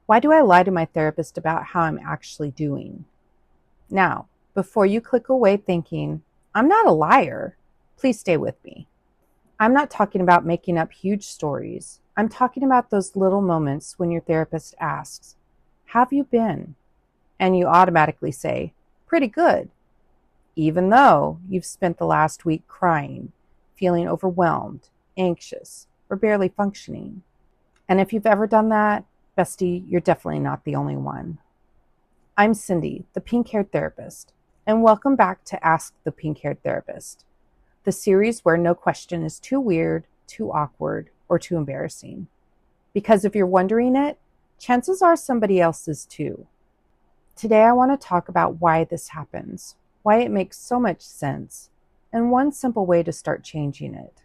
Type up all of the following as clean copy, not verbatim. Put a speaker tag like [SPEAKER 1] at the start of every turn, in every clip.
[SPEAKER 1] Why do I lie to my therapist about how I'm actually doing? Now, before you click away thinking, I'm not a liar, please stay with me. I'm not talking about making up huge stories. I'm talking about those little moments when your therapist asks, "Have you been?" And you automatically say, "Pretty good," even though you've spent the last week crying, feeling overwhelmed, anxious, or barely functioning. And if you've ever done that, bestie, you're definitely not the only one. I'm Cindy, the pink haired therapist, and welcome back to Ask the Pink Haired Therapist, the series where no question is too weird, too awkward, or too embarrassing. Because if you're wondering it, chances are somebody else is too. Today, I want to talk about why this happens, why it makes so much sense, and one simple way to start changing it.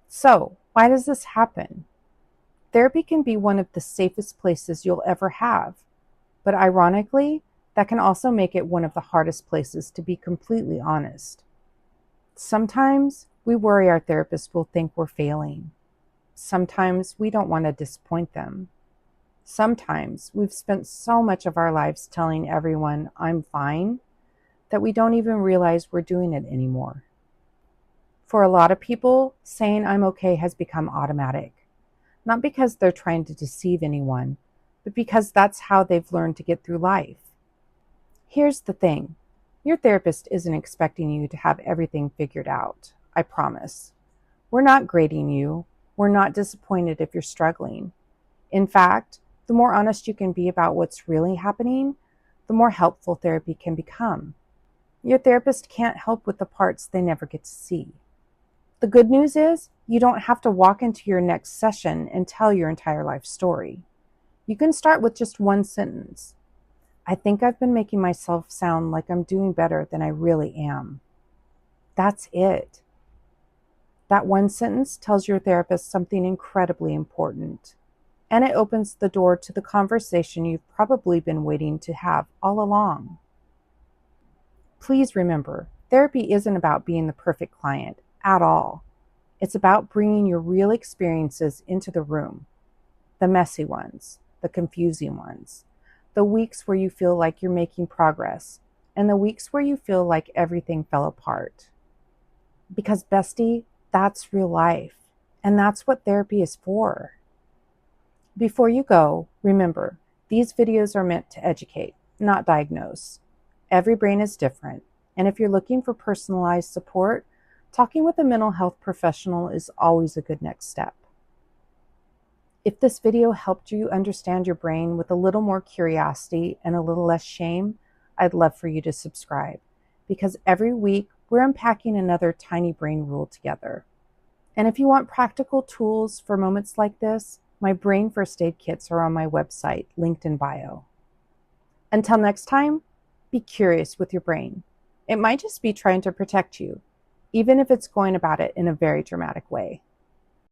[SPEAKER 1] So, why does this happen? Therapy can be one of the safest places you'll ever have, but ironically, that can also make it one of the hardest places to be completely honest. Sometimes we worry our therapist will think we're failing. Sometimes we don't want to disappoint them. Sometimes we've spent so much of our lives telling everyone, "I'm fine," that we don't even realize we're doing it anymore. For a lot of people, saying "I'm okay" has become automatic, not because they're trying to deceive anyone, but because that's how they've learned to get through life. Here's the thing. Your therapist isn't expecting you to have everything figured out, I promise. We're not grading you. We're not disappointed if you're struggling. In fact, the more honest you can be about what's really happening, the more helpful therapy can become. Your therapist can't help with the parts they never get to see. The good news is, you don't have to walk into your next session and tell your entire life story. You can start with just one sentence. "I think I've been making myself sound like I'm doing better than I really am." That's it. That one sentence tells your therapist something incredibly important, and it opens the door to the conversation you've probably been waiting to have all along. Please remember, therapy isn't about being the perfect client at all. It's about bringing your real experiences into the room, the messy ones, the confusing ones, the weeks where you feel like you're making progress, and the weeks where you feel like everything fell apart. Because, bestie, that's real life, and that's what therapy is for. Before you go, remember, these videos are meant to educate, not diagnose. Every brain is different, and if you're looking for personalized support, talking with a mental health professional is always a good next step. If this video helped you understand your brain with a little more curiosity and a little less shame, I'd love for you to subscribe, because every week we're unpacking another tiny brain rule together. And if you want practical tools for moments like this, my brain first aid kits are on my website, linked in bio. Until next time, be curious with your brain. It might just be trying to protect you, even if it's going about it in a very dramatic way.